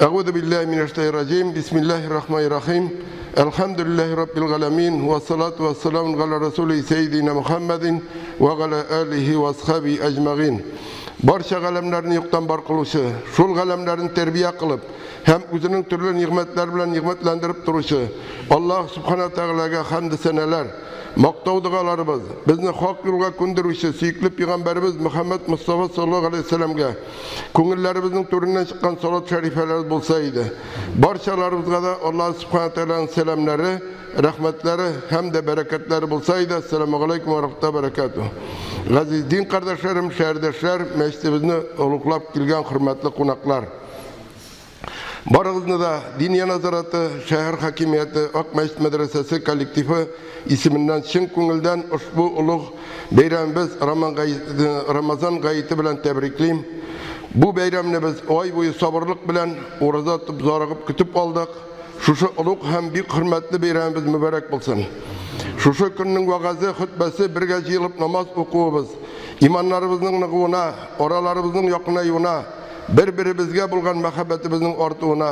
أعوذ بالله من الشيطان الرجيم بسم الله الرحمن الرحيم الحمد لله رب العالمين والصلاة والسلام على رسول سيدنا محمد وعلى آله وأصحابه أجمعين. Barcha galamlarni yo'qdan bor qiluvchi, shul galamlarni tarbiya qilib, ham o'zining turli ne'matlar bilan ne'matlantirib turuvchi Alloh subhanahu va taolaga hamd sanalar, maqtov duolarimiz, bizni haq yo'lga ko'ndiruvchi suyukli payg'ambarimiz Muhammad Mustafa sallallohu alayhi vasallamga ko'ngillarimizning to'ridan chiqqan salat sharifalar bo'lsa edi. Barchalarimizga da Alloh subhanahu va taolaning salomlari, rahmatlari hamda barakatlari bo'lsa edi. Assalomu alaykum va rahmatullohi va barakatuh. Aziz din qardoshlarim, shahardoshlar, masjidimizni ulug'lab kelgan hurmatli qo'noqlar. Barıg'ızda Diniya nazorati shahar hokimiyati Oq Masjid madrasasi kollektivi isminden chin ko'ngildan ushbu ulug' bayramimiz Ramazon g'ayiti bilan tabriklayman. Bu bayramni biz oy bo'yi sabrlik bilan ro'za tutib zo'rg'ib kutib oldik. Shu ulug' ham bir hurmatli bayramimiz muborak bo'lsin. Shu kunning va'zi xutbasi birga jilib namoz o'quvimiz, imonlarimizning nig'una, oralarimizning yaqinayuuna, bir-birimizga bo'lgan muhabbatimizning ortuuna,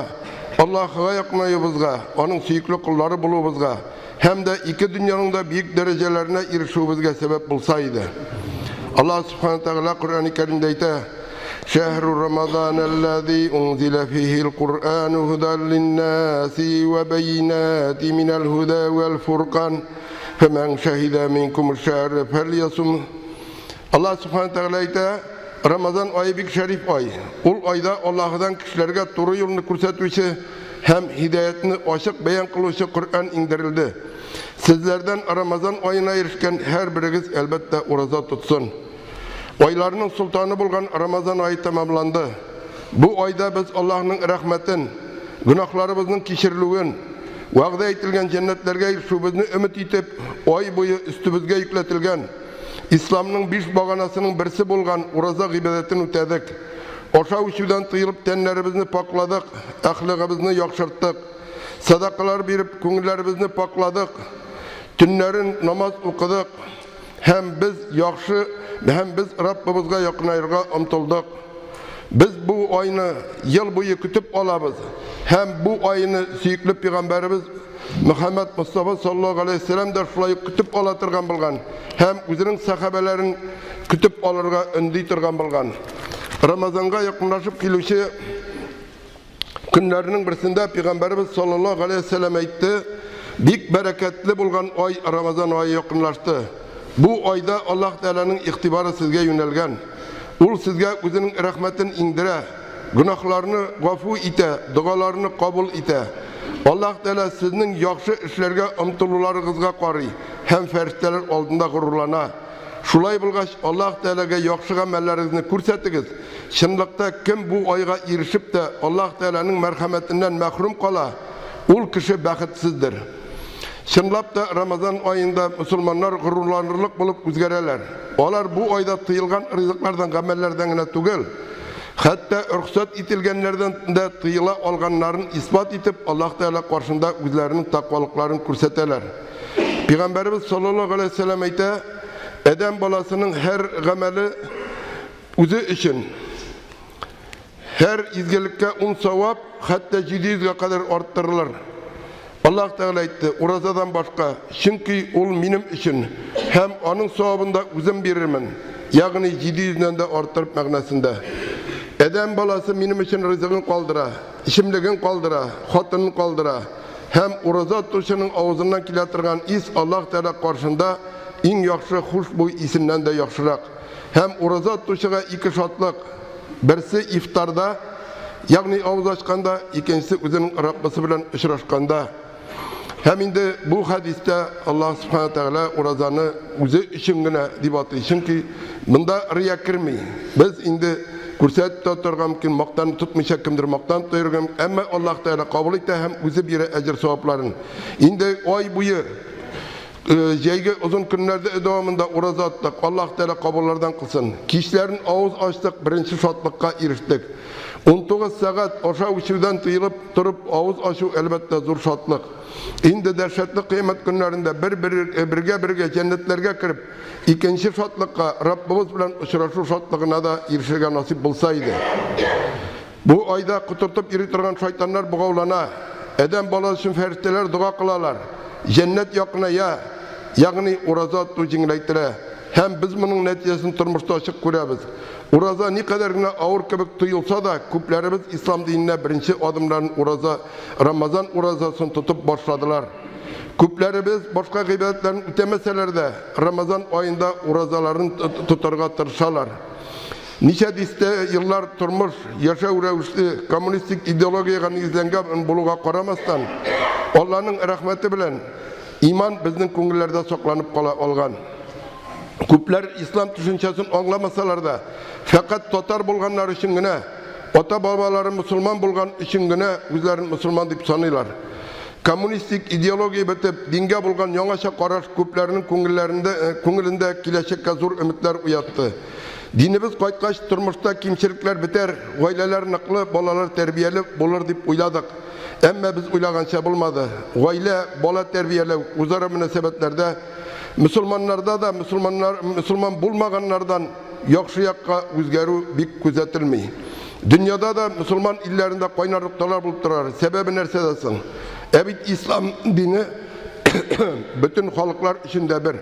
Allohga yaqinayishimizga, onun suyukli qullari bo'lishimizga hamda ikki dunyoning da büyük darajalarına erishishimizga sabab bo'lsa edi. Alloh subhanahu va taolo Qur'oni Karimda aytadi: شهر رمضان الذي أنزل فيه القرآن هدى للناس وبينات من الهدى والفرقان فمن شهد منكم الشهر فليصم. Allah subhanahu wa ta'ala aytadi: Ramazan ayı bir şerif ay. Ol ayda Allah'dan kişilerge doğru yolunu ko'rsatuvchi hem hidayetini açık beyan kıluvchi Kur'an indirildi. Sizlerden Ramazan ayına erişken her biriniz elbette roza tutsun. Aylarının sultanı bulgan Ramazan ayı tamamlandı. Bu ayda biz Allah'ın rahmetin, günahlarımızın kişirliğin, vaxda etilgen cennetlerge erişubimizni ümit etip, ay boyu üstümüzge yükletilgen, İslam'ın beş bağanasının birisi bulgan roza ibadetini ötedik. Oşa uçudan tıyılıp tenlerimizni pakladık, ahlakımızını yakşırttık. Sadakalar verip köngüllerimizni pakladık. Tünlerin namaz okuduk. Hem biz Rabbimizga yaqinayırga umtuldık. Biz bu ayını yıl boyu kütüp alabız. Hem bu ayını suyukli peygamberimiz Muhammed Mustafa sallallahu aleyhi ve sellem de şulay kütüp alatırgan bilgan. Hem özünün sahabelerin kütüp alırga öndeytirgan bilgan. Ramazan'a yakınlaşıp gelişi günlerinin birisinde peygamberimiz sallallahu aleyhi ve sellem aytdı: "Büyük bereketli bulgan ay Ramazan ayı yakınlaştı. Bu ayda Allah Teala'nın iktibarı sizge yönelgen. Ul sizge özünün rahmetin indire, günahlarını gafu ite, dualarını kabul ite. Allah Teala sizin yaxşı işlerge umtulularınızga qarı, hem ferişteler aldında gururlana. Şulay bulgaç Allah Teala'ga yaxşı amellerinizni ko'rsatınız. Şınlıkta kim bu ayga erişip de Allah Teala'nın merhametinden mahrum kala, ul kişi baxitsizdir." Şınlap da Ramazan ayında Müslümanlar gururlanırlık bulup üzgereler. Olar bu ayda tıyılgan rızıklardan, amellerden yine tugel. Hatta ruhsat itilgenlerden de tıyıla olganların ispat etip Allah Teala karşında üzlerinin takvalıklarını körseteler. Peygamberimiz sallallahu aleyhi ve sellem aytadi: "Adam balasının her ameli özü için, her izgilikke 10 savap, hatta 700'e kadar arttırılır." Allah Teala aytdı: "Orazadan başka, çünkü ol benim için, hem onun savabında özüm veririm. Yani 700'den de arttırıp mağnasında. Adam balası benim için rızkını kaldıra, işimligini kaldıra, hatını kaldıra. Hem oraza tutuşunun ağzından kilatırgan is Allah Teala karşında en yaxşı huşbu isinden de yaxşırak. Hem oraza tutuşuğa iki şatlık, birisi iftarda, yani ağız açkanda, ikincisi özünün Rabbisi bilen uçraşkanda." Hem indi bu hadiste Allah subhanahu wa ta'ala orazanı özü için gine dibati. Çünkü bunda riya kirmeyi. Biz indi kursat tuturgam ki maqtan tutmayacak kimdir maqtan tuturgam. Ama Allah Teala kabul etti hem özü bir ecir sevapların. Indi ay boyu Jeyge uzun günlerde devamında oraza attık. Allah Teala kabullardan kılsın. Kişilerin ağız açtık, birinci şatlıkka eriştik. 19 saat aşağı uçudan tıyılıp durup ağız açu elbette zor şatlık. Indi dehşetli kıymet günlerinde birge cennetlerge kirip ikinci şatlıkka Rabbimiz bilen uçuraşı şatlığına da erişirge nasip bulsaydı. Bu ayda kuturtup iri turgan şeytanlar buğavlana, eden balası için ferişteler dua kılalar, cennet yakına ya, yani uraza tuttu cingileytire. Hem biz bunun neticesini turmuşta açık görüyoruz. Uraza ne kadarına ağır kebek tuyulsa da küplerimiz İslam dinine birinci adımların Ramazan urazasını tutup başladılar. Küplerimiz başka gıybetlerin ötemeseler de Ramazan ayında urazalarını tutarga tırışalar. Nice diste yıllar turmuş, yaşa uğraştı, komünistik ideologiyaga izlengen buluğa koramastan, Allah'ın rahmeti bilen iman bizning ko'ngillerde saklanıp olgan. Küpler İslam düşüncesini anlamasalar da, fakat totar bulganlar için gine, ota babaları Müslüman bulgan için gine, özlerini Müslüman deyip sanıyorlar. Komünistik ideologiya bitip, dinge bulgan yonaşa karaş küplerinin ko'ngilinde kileşekke zor ümitler uyattı. Dinimiz qaytkaç turmuşta kimçilikler biter, gayleler nıklı, balalar terbiyeli bulur deyip uyladık. Ama biz uylagança bulmadı. Gayle, bala terbiyeli, uzara münasebetlerde, Müslümanlarda da Müslüman bulmaganlardan yakşı yakka özgeru bik gözetilmeyi. Dünyada da Müslüman illerinde kaynarlıktalar bulup durar. Sebebi nersedesin? Evet, İslam dini bütün halklar içinde bir.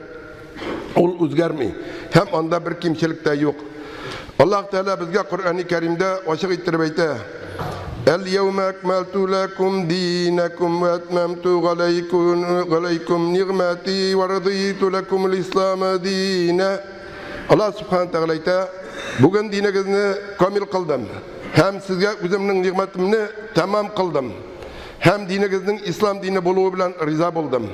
Ol özgermeyi. Hem anda bir kimçilik de yok. Allah Teala bizge Kur'an-ı Kerim'de aşık ittirip eyte. El-yevme ekmeltu lekum dinekum ve etmemtu galeykum ni'meti ve radiyitu lekumul İslam'a dine. Allah subhanahu teala eyte. Bugün dininizni kamil kıldım. Hem sizge özümün nimetimni tamam kıldım. Hem dininizin İslam dini buluğu bilen riza buldum.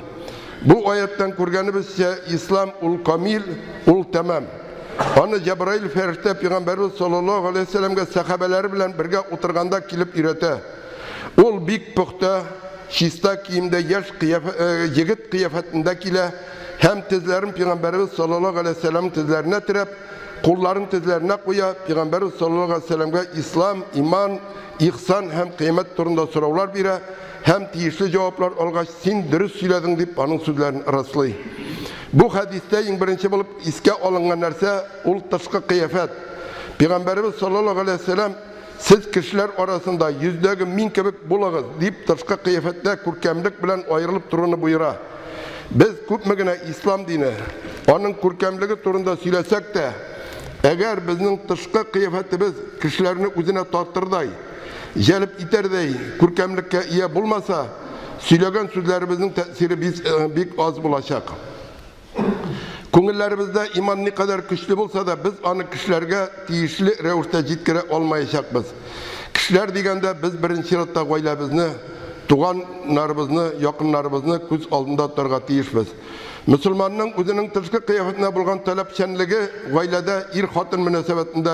Bu ayetten kurganımızca İslam ul kamil, ul tamam. Onu Cebrail ferişte Peygamberimiz sallallahu aleyhi ve sellem'e sahabeleri bilen birge oturganda kilip irete. Ol bik puhta, şista kiyimde yaş yigit kıyafetindekiyle hem tizlerin Peygamberimiz sallallahu aleyhi ve sellem tizlerine tirep, kulların tizlerine koya Peygamberimiz sallallahu aleyhi ve sellem'e İslam, iman, ihsan hem kıymet turunda sorular bire, hem tiyişli cevaplar olgaç sen dürüst söyledin deyip onun sözlerini rastlay. Bu hadiste en birinci bulup iske alıngan narsa ul tışkı kıyafet. Peygamberimiz sallallahu aleyhi ve sellem siz kişiler arasında yüzdegi min kebek bulağız deyip tışkı kıyafette kurkemlik bilen ayrılıp durunu buyura. Biz küpmegine İslam dini onun kurkemliği turunda söylesek de eğer bizim tışkı kıyafetimiz kişilerini üzerine tarttırday, gelip iterday, kurkemlikке iyi bulmasa söylegen sözlerimizin tesiri biz az bulaşak. Ko'ngillerimizde iman ne kadar güçlü bulsa da biz onu kişilerge tiyişli revişte jitkire olmayacakmız. Kişiler degende biz birinci sırada gaylabimizni, tuğanlarımızını, yakınlarımızını göz aldında tutarga tiyişmiz. Müslümanın özünün tışkı kıyafetine bulgan talepçenligi gaylada er-xotin münasebetinde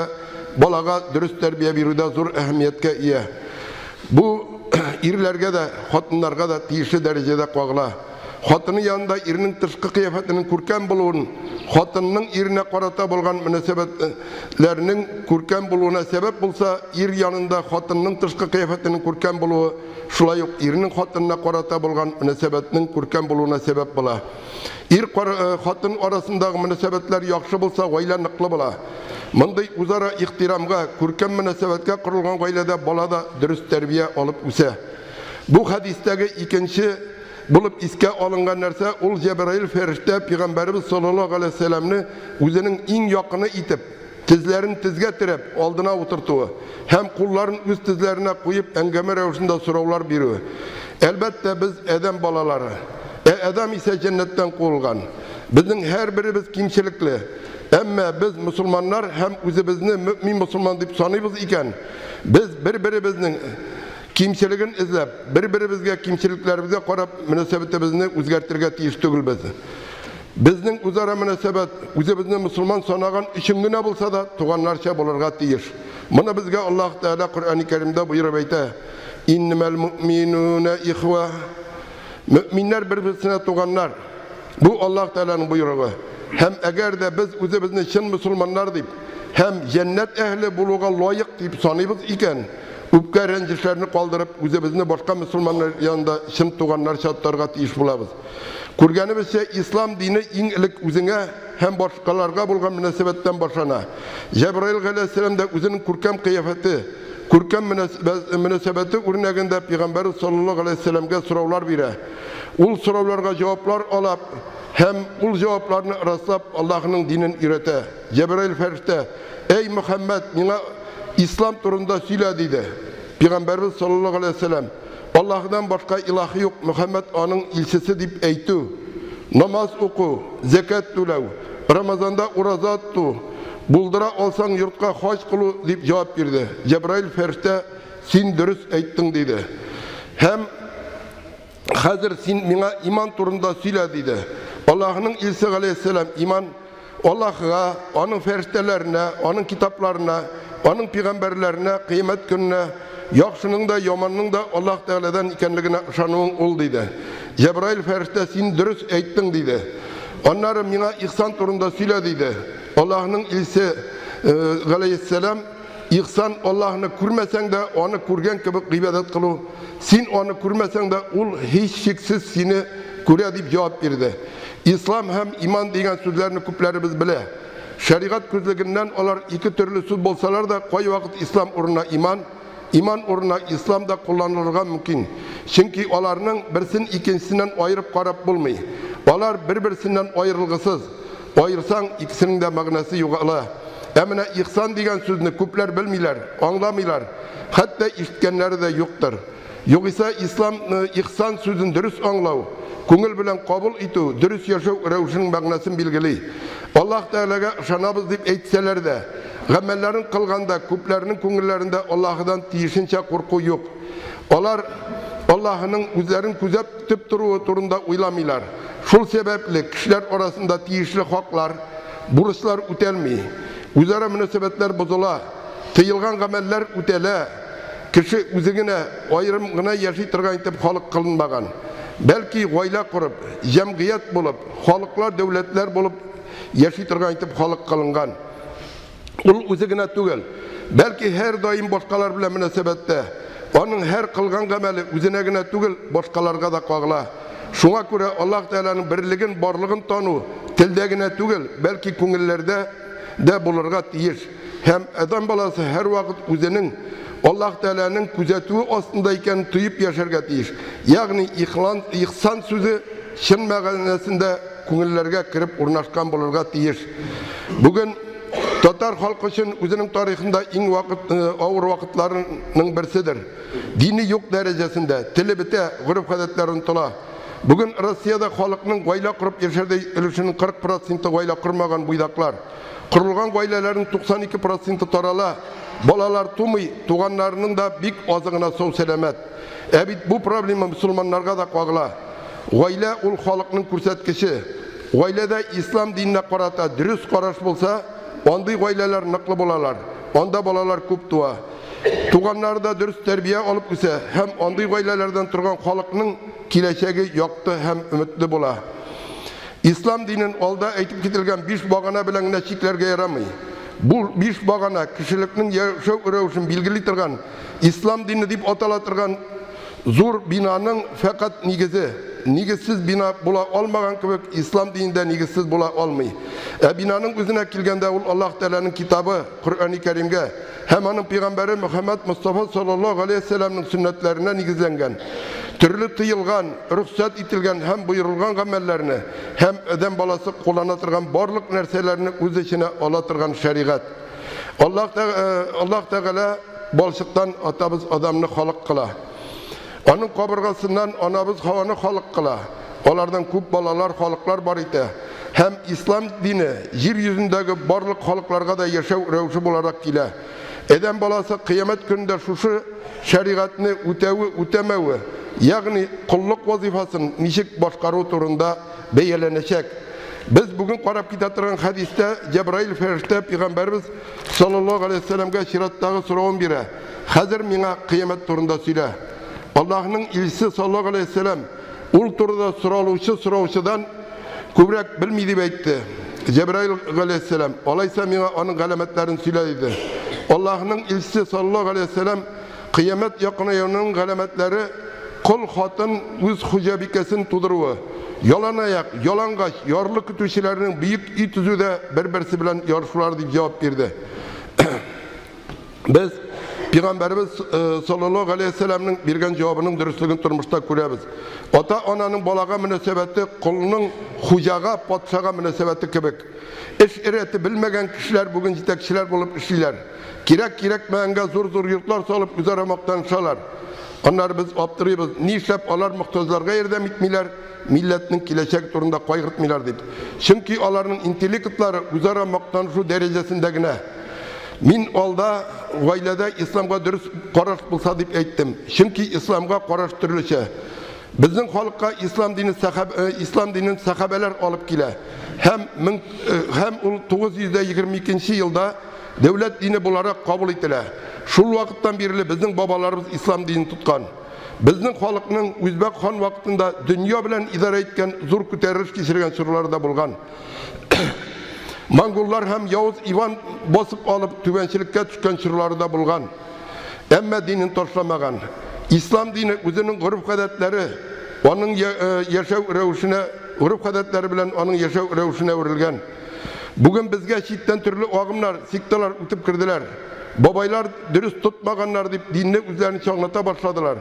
balaga dürüst terbiye biride zor ehemmiyetke iyi. Bu erlerge de, xotinlarga da tiyişli derecede qoğla. Xotini yanında erinin tışkı kıyafetinin kurken buluğun, xotininin erine qarata bulgan münasebetlerinin kurken buluğuna sebep bulsa, er yanında xotininin tışkı kıyafetinin kurken buluğu, şulay yok, erinin xotinine qarata bulgan münasebetinin kurken buluğuna sebep bula. Xotin arasındaki münasebetler yaxşı bulsa, gayla nıqlı bula. Mınday uzara ihtiramga, kurken münasebetke kurulgan gaylada balada dürüst terbiye alıp üse. Bu hadisteki ikinci bulup iske alıngan narsa ol Cebrail ferişte Peygamberimiz sallallahu aleyhi ve sellem'ni özünün en yakını itip, tizlerini tizge tirip aldına oturtuğu, hem kulların üst tizlerine koyup engeme revişinde sorular biriyor. Elbette biz Edem balaları, Edem ise cennetten kovulgan. Bizim her birimiz kimçilikli. Ama biz Müslümanlar hem özümüzni mümin Müslüman deyip sanıyoruz iken, biz birbirimizin kimçiligini izlep, birbirimizge kimçiliklerimize qarab münasebetimizni özgertirge tiyiş tügül bizi. Bizning uzara münasebet, özümüzni Müslüman sanagan için ne bulsa da tuğanlarça bulurga tiyiş. Bunu bizge Allah Teala Kur'an-ı Kerim'de buyurup eyte. İnnemel mu'minune ihve. Müminler birbirine tuğanlar. Bu Allah Teala'nın buyruğu. Hem eğer de biz özümüzni şın Müslümanlar deyip, hem cennet ehli buluğa layık deyip sanıyoruz iken, üpke rencişlerini kaldırıp, özümüzni başka Müslümanlar yanında şın tuğanlar şartlarga tiyiş bulabız. Kurganımızca İslam dini en ilik özüne hem başkalarga bulgan münasebetten başına. Cebrail aleyhisselam da özünün kurkem kıyafeti, Күркәм мөнәсәбәте үрнәгендә Пәйгамбәр саллаллаһу алейһи ва сәлләмгә сораулар бирә. Ул сорауларга җаваплар алып, һәм ул җавапларны раслап Аллаһның динен өйрәтә. Җәбраил фәрештә: "Эй Мөхәммәд, миңа ислам турында сөйлә" диде. Пәйгамбәрбез саллаллаһу алейһи ва сәлләм: "Аллаһдан башка илаһи юк, Мөхәммәд аның илчесе" дип әйтү, намаз уку, закат түләү, Рамазанда ураза тоту, булдыра алсаң йортка хаҗ кылу дип җавап бирде. Җәбраил фәрештә: "Син дөрес әйттең" диде. Һәм хәзер син миңа иман турында сөйлә диде. Аллаһның илчесе алейһиссалам иман Аллаһка, аның фәрештәләренә, аның китапларына, аның пәйгамбәрләренә, кыямәт көненә, яхшының да, яманның да Аллаһ Тәгаләдән икәнлегенә ышануың ул диде. Җәбраил фәрештә: "Син дөрес әйттең" диде. Аннары миңа ихсан турында сөйлә диде. Аллаһның илчесе алейһиссалам: "Ихсан Аллаһны күрмәсәң дә, аны күргән кебек гыйбадат кылу. Син аны күрмәсәң дә, ул һич шиксез сине күрә" дип җавап бирде. Ислам һәм иман дигән сүзләрне күпләребез белә. Шәригать күзлегеннән алар ике төрле сүз булсалар да, кай вакыт ислам урынына иман, иман урынына ислам да кулланылырга мөмкин. Чөнки аларның берсен икенчесеннән аерып карап булмый. Алар бер-берсеннән аерылгысыз. Аерсаң, икесенең дә мәгънәсе югала. Әмма ихсан дигән сүзне күпләр белмиләр, аңламыйлар. Хәтта ишеткәннәре дә юктыр. Югыйса ислам ихсан сүзен дөрес аңлау, күңел белән кабул итү, дөрес яшәү рәвешенең мәгънәсен билгели. Аллаһ Тәгаләгә ышанабыз дип әйтсәләр дә, гамәлләрен кылганда күпләрнең күңелләрендә Аллаһдан тиешенчә курку юк. Алар Аллаһның үзләрен күзәп тотып торуы турында уйламыйлар. Шул сәбәпле кешеләр арасында тиешле хаклар, бурычлар үтәлми, үзара мөнәсәбәтләр бозыла, тыелган гамәлләр үтәлә. Кеше үзе генә аерым гына яши торган итеп халык кылынмаган. Бәлки гаилә курып, җәмгыять булып, халыклар, дәүләтләр булып яши торган итеп халык кылынган. Ул үзе генә түгел, бәлки һәр даим башкалар белән мөнәсәбәттә, аның һәр кылган гамәле үзенә генә түгел, башкаларга да кагыла. Шуңа күрә Аллаһ Тәгаләнең берлеген, барлыгын тану телдә генә түгел, бәлки күңелләрдә дә булырга тиеш. Һәм адам баласы һәр вакыт үзенең Аллаһ Тәгаләнең күзәтүе астында икән тоеп яшәргә тиеш. Ягъни ихсан сүзе чын мәгънәсендә күңелләргә кирип урнашкан булырга тиеш. Бүген татар халкы өчен үзенең тарихында иң авыр вакытларның берседер. Дини юк дәрәҗәсендә, теле бетә, гөреф-гадәтләр онытыла. Бүген Россиядә халыкның гаилә курып яшәрдә өлешенең 40% гаилә курмаган буйдаклар. Курылган гаиләләрнең 92% тарала. Балалар тумый, туганнарының да бик азыгына сау сәламәт. Бит бу проблема мусулманнарга да кагыла. Гаилә ул халыкның күрсәткече. Гаиләдә ислам диненә карата дөрес караш булса, андый гаиләләр ныклы булалар. Анда балалар күп туа. Туганнар да дөрес тәрбия алып үсә һәм андый гаиләләрдән торган халыкның киләчәге якты һәм өметле була. Ислам динен алда әйтеп кителгән 5 багана белән генә чикләргә ярамый. Бу 5 багана кешелекнең яшәү рәвешен билгели торган, ислам дине дип атала торган зур бинаның фақат нигезе. Нигезсез бина була алмаган кебек, ислам динендә нигезсез була алмый. Бинаның үзенә килгәндә ул Аллаһ Тәгаләнең китабы, Коръәни Кәримгә һәм аның пәйгамбәре Мөхәммәд Мустафа саллаллаһу алейһи ва сәлләмнең сөннәтләренә нигезләнгән. Төрле тыелган, рөхсәт ителгән һәм буйрылган гамәлләрне һәм адәм баласы куллана торган барлык нәрсәләрне үз эченә ала торган шәригать. Аллаһ Тәгалә балчыктан атабыз адамны халык кыла. Аның кабыргасыннан анабыз Хаваны халык кыла. Алардан күп балалар, халыклар бар ите. Һәм ислам дине җир йөзендәге барлык халыкларга да яшәү рәвеше буларак килә. Адәм баласы кыямәт көнендә шушы шәригатьне үтәүе, үтәмәве, ягъни куллык вазифасын ничек башкару турында бәяләнәчәк. Без бүген карап китә торган хадистә Җәбраил фәрештә пәйгамбәрбез саллаллаһу алейһи ва сәлләмгә чираттагы соравын бирә. Хәзер миңа кыямәт турында сөйлә. Аллаһның илчесе саллаллаһу алейһи ва сәлләм ул турыда сораучыдан күбрәк белми дип әйтте. Җәбраил алейһиссәлам, алайса миңа аның галәмәтләрен сөйлә диде. Аллаһның илчесе саллаллаһу алейһи ва сәлләм кыямәт якынаюының галәмәтләре кол хатын үз хуҗабикәсен тудыруы, ялан аяк, ялангач, ярлы көтүчеләрнең бөек үй төзүдә бер-берсе белән ярышулар дип җавап бирде. Без Peygamberimiz sallallahu aleyhi ve sellem'nin bergen cevabının dürüstlüğünü turmuşta göremiz. Ota-onanın balaga münasebeti kulunun hujaga, patşaga münasebeti kebek. İş ireti bilmegen kişiler bugün yetekçiler bulup işliler. Kirek menge zor yurtlar solup üzere maqtanışalar. Onlar biz aptırıyız. Nişlep alar muhtazlarga yerdem etmiler. Milletinin kilecek turunda koygırtmılar deyip. Çünkü onların intellektlari üzere maqtanışı derecesindegine. Min olda vaylada İslamga dürüst qaraş bulsa deyip ettim. Çünkü İslamga qaraş türlüçe. Bizning xalqqa İslam dininin sahabeler alıp kile. Hem 922 yılda devlet dini bularak kabul ettiler. Şul vakittan beri bizning babalarımız İslam dinini tutkan. Bizning xalqning Özbek xon vaqtında dünya bilen idare etken zor ko'tarish kechirgan surlarda bulgan. Mongollar hem Yavuz Ivan basıp alıp tüvençilikке düşken surlarda bulgan. Emme dinin toşlamagan. İslam dini özünün grup adetleri, onun yaşav revuşine, grup adetleri bilen onun yaşav revuşine verilgen. Bugün bizge şitten türlü ağımlar, siktalar ütüp kirdiler. Babaylar dürüst tutmaganlar deyip dinini üzerine çoğunlata başladılar.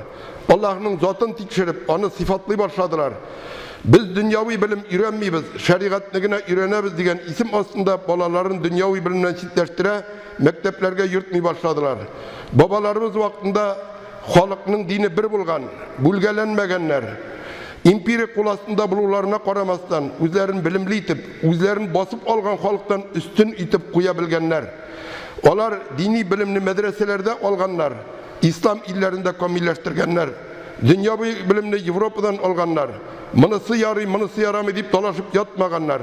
Allah'ın zatını tikşirip onu sıfatlı başladılar. Biz dünyavi bilim öğrenmeyiz, şeriatlıgına öğrenebiz diyen isim aslında balaların dünyavi bilimden çitleştire mekteplerge yürütmeyi başladılar. Babalarımız vaktinde halkının dini bir bulgan, bulgelenmegenler, empirik kulasında bulgularına qaramasdan, üzlerini bilimli itip, üzlerini basıp algan halktan üstün itip koyabilgenler. Olar dini bilimli medreselerde alganlar, İslam illerinde kamilleştirgenler, dünyavi bilimli Avrupa'dan alganlar, mınısı yarı, mınısı yaramı deyip dolaşıp yatmaganlar.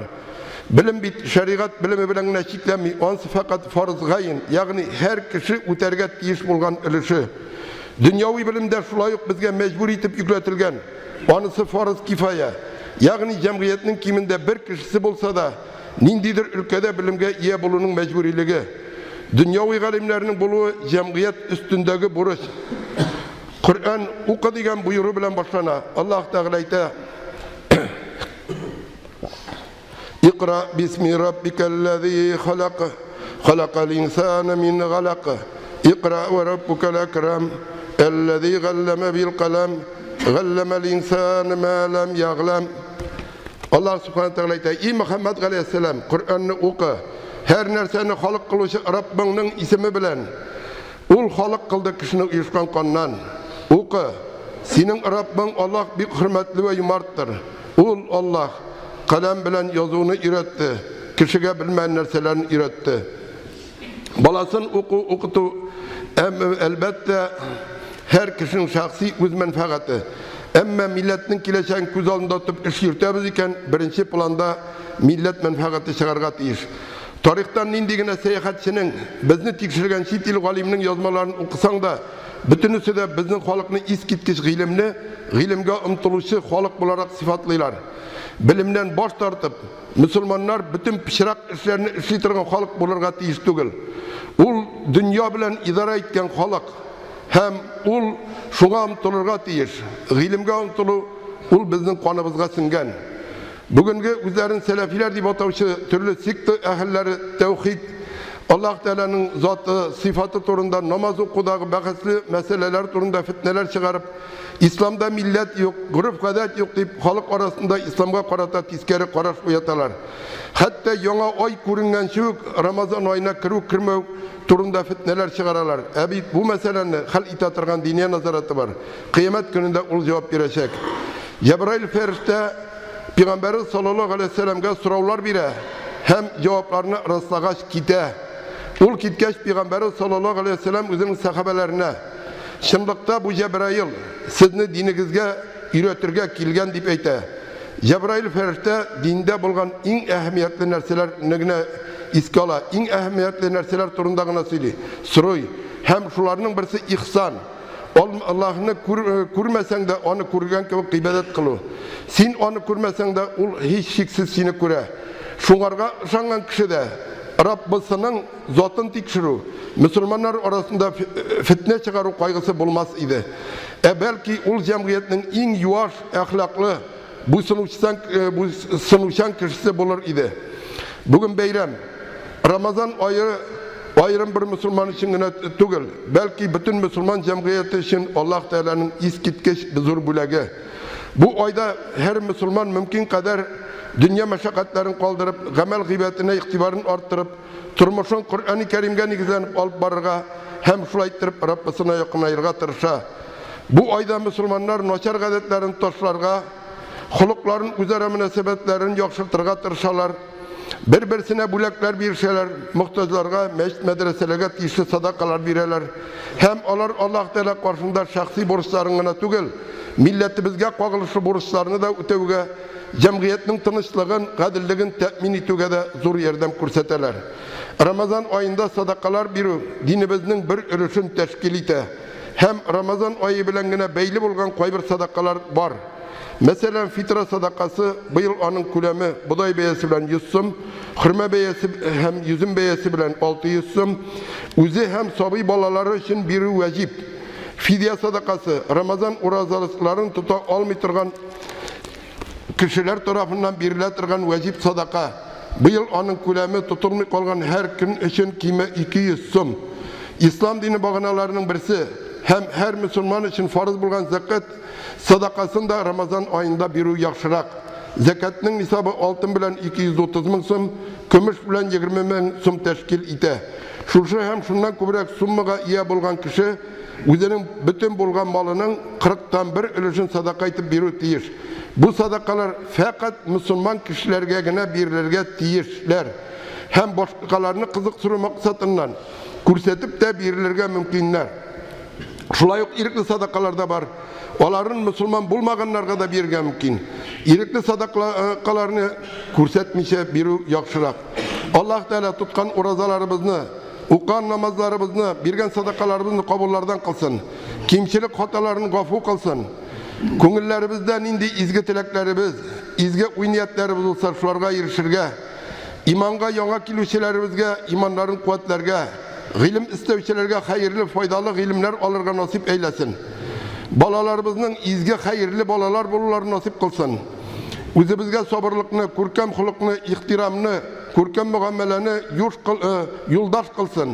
Bilim bit, şeriat bilimi bilen neşiklemi, onsı fakat farz gayin, yani her kişi uterget iş bulgan ölüşü. Dünyavi bilimde şulayık bizge mecbur itip yükletilgen, onısı farz kifaya. Yani cemiyetinin kiminde bir kişisi bulsa da, nindidir ülkede bilimge iyi bulunun mecburiliği. Dünyavi galimlerinin buluğu cemiyet üstündeki buruş. Kur'an oku diyen buyruğu bilen başlana. Allah Teala'yta İkra bismi rabbikellezî halak. Halakal insâne min galak. İkra ve rabbukel ekrem. Ellezî galleme bil kalem. Gallemel insâne mâ lem ya'lem. Allah Subhanahu Teala'yta İyi Muhammed Aleyhisselam Kur'an'ı oku. Her nerseni halk kılışı Rabbinin ismi bilen. Ul halk kıldı kişini uyuşkan kandan. Oku. Senin Rabbin Allah bir hürmetli ve yumarttır. Ul Allah kalem bilen yazığını üretti. Kişiye bilmeyen nerselerini üretti. Balasın okutu. Elbette her kişinin şahsi öz menfaati. Ama milletinin kileşen göz alında tutup iş yürütemiz iken birinci planda millet menfaati çıkarga iş. Tarihten indigine seyahatçinin bizni tekşirgen çit il galiminin yazmalarını okusan da bütünüsü de bizning halkını iskitkiş gilimge umtuluşu halk bularak sıfatlılar. Bilimden baş tartıp Müslümanlar bütün pişirak işlerini işletirgen halk bularga tiyiş tügül. Ul dünya bilen idare etken halk hem ul şuna umtulurga tiyiş. Gilimge umtulu ul bizning kanımızga singen. Bugünkü üzerine selefiler deyip atavşı türlü sikti ehilleri tevhid, Allah Teala'nın zatı, sıfatı turunda namaz okudağı bahsli meseleler turunda fitneler çıkarıp İslam'da millet yok, grup kadet yok deyip halk arasında İslam'a karata tiskeri karaş uyatalar. Hatta yana ay kurungen şu Ramazan ayına kirmev turunda fitneler çıkaralar. Ebit bu meselenin hal itatırgan diniye nazaratı var. Kıyamet gününde ol cevap verecek. Cebrail ferişte Peygamberimiz sallallahu aleyhi ve sellem'e sorular bire hem cevaplarını rastlagaç kite. Ul kitkeş Peygamberimiz sallallahu aleyhi ve sellem özünün sahabelerine şimdilikte bu Cebrail sizni dinigizge üretirge kilgen deyip eyte. Cebrail ferişte dinde bulgan en ehemmiyetli nerseler negine iskala, en ehemmiyetli nerseler turundağına söylüyor. Soruy. Hem şularının birisi ihsan. Allah'ını kurmesen de onu kurgan gibi ibadet kılı. Sen onu kurmesen de hiç şiksiz seni küre. Şunlarga şangan kişi de Rabbisinin zatını tikşiru. Müslümanlar arasında fitne çıkarı kaygısı bulmaz idi. Belki ul cemiyetinin en yuvaş ahlaklı bu sınıfşan kişisi bulur idi. Bugün beyram. Ramazan ayı ayrım bir Müslüman için gene tugul, belki bütün Müslüman cemiyeti için Allah Teala'nın iskitkeş zor bulagi. Bu ayda her Müslüman mümkün kadar dünya meşakkatlerini kaldırıp, gamel gıybetine iktibarını arttırıp, turmuşun Kur'an-ı Kerim'e nigizlenip alıp barıga, hem şulaytırıp Rabbisine yakınayırga tırışa. Bu ayda Müslümanlar noçar gadetlerini toşlarga, hulukların üzere münasebetlerini yakşırtırga tırışalar. Bir-birsine bulaklar bir şeyler, muhtaçlarga, meşit medreselerge tişli sadakalar bireler. Hem onlar Allah Teala karşında şahsi borçlarına tugul, milletimizge kağılışı borçlarını da ötevge, cemiyetinin tınışlığın, gadilligin temin etüge de zor yerden kurseteler. Ramazan ayında sadakalar biri dinimizin bir ülüşün teşkil ete. Hem Ramazan ayı bilengine beyli bulgan koy bir sadakalar var. Mesela fitra sadakası bu yıl onun kulemi buday beyesi bilen 100 sum, hırma beyesi hem yüzüm beyesi bilen 600 sum, uzi hem sabi balaları için biri vacip. Fidye sadakası Ramazan urazalıkların tuta almaytırgan kişiler tarafından biriletirgan vacip sadaka. Bu yıl onun kulemi tutulmuş olan her gün için kime 200 sum. İslam dini bağınalarının birisi hem her Müslüman için farz bulgan zekat sadakasında Ramazan ayında biri yakşırak. Zekatının nisabı altın bilen 230 bin sum, kömüş bilen 20 bin sum teşkil ite. Şurşu hem şundan kübrek summaga iya bulgan kişi özünün bütün bulgan malının 40'tan bir ülüşün sadaka etip biri tiyiş. Bu sadakalar fakat Müslüman kişilerge gene birlerge tiyişler. Hem başkalarını kızık sürü maksatından kursetip de birlerge mümkünler. Şulay yok irikli sadakalarda var. Onların Müslüman bulmaganlarga da birge mümkün. İrikli sadakalarını kursetmişe biri yakşırak. Allah Teala tutkan urazalarımızını, ukan namazlarımızını, birgen sadakalarımızını kabullardan kılsın. Kimçilik hatalarını gafu kılsın. Köngüllerimizden indi izgi tileklerimiz, izgi uyniyetlerimiz olsa şularga erişirge, imanga yana kilüşçilerimizge, imanların kuvvetlerge, ilim istevçilerge hayırlı, faydalı ilimler alırga nasip eylesin. Balalarımızın izgi hayırlı balalar bulurlar nasip kılsın. Üzümüzge sabırlıkını, kurkem hulukunu, ihtiramını, kurkem muameleni yoldaş kılsın.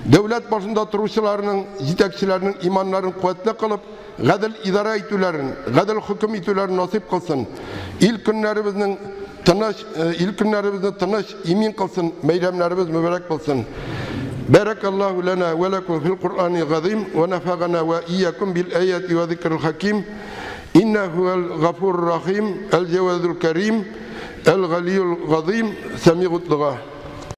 Devlet başında duruşçularının, yetekçilerinin imanlarını kuvvetli kılıp, gadil idare etülerin, gadil hüküm etülerin nasip kılsın. İlk günlerimizin tınış, imin kılsın, meylemlerimiz mübarek kılsın. Barakallahu lana ve lekum fil Kur'an-ı Azim ve nefagana ve iyyakum bil ayati ve zikril hakim. İnnehu'l gafurur rahim, el cevedul kerim, el galiyul gazim, semi'ud du'a.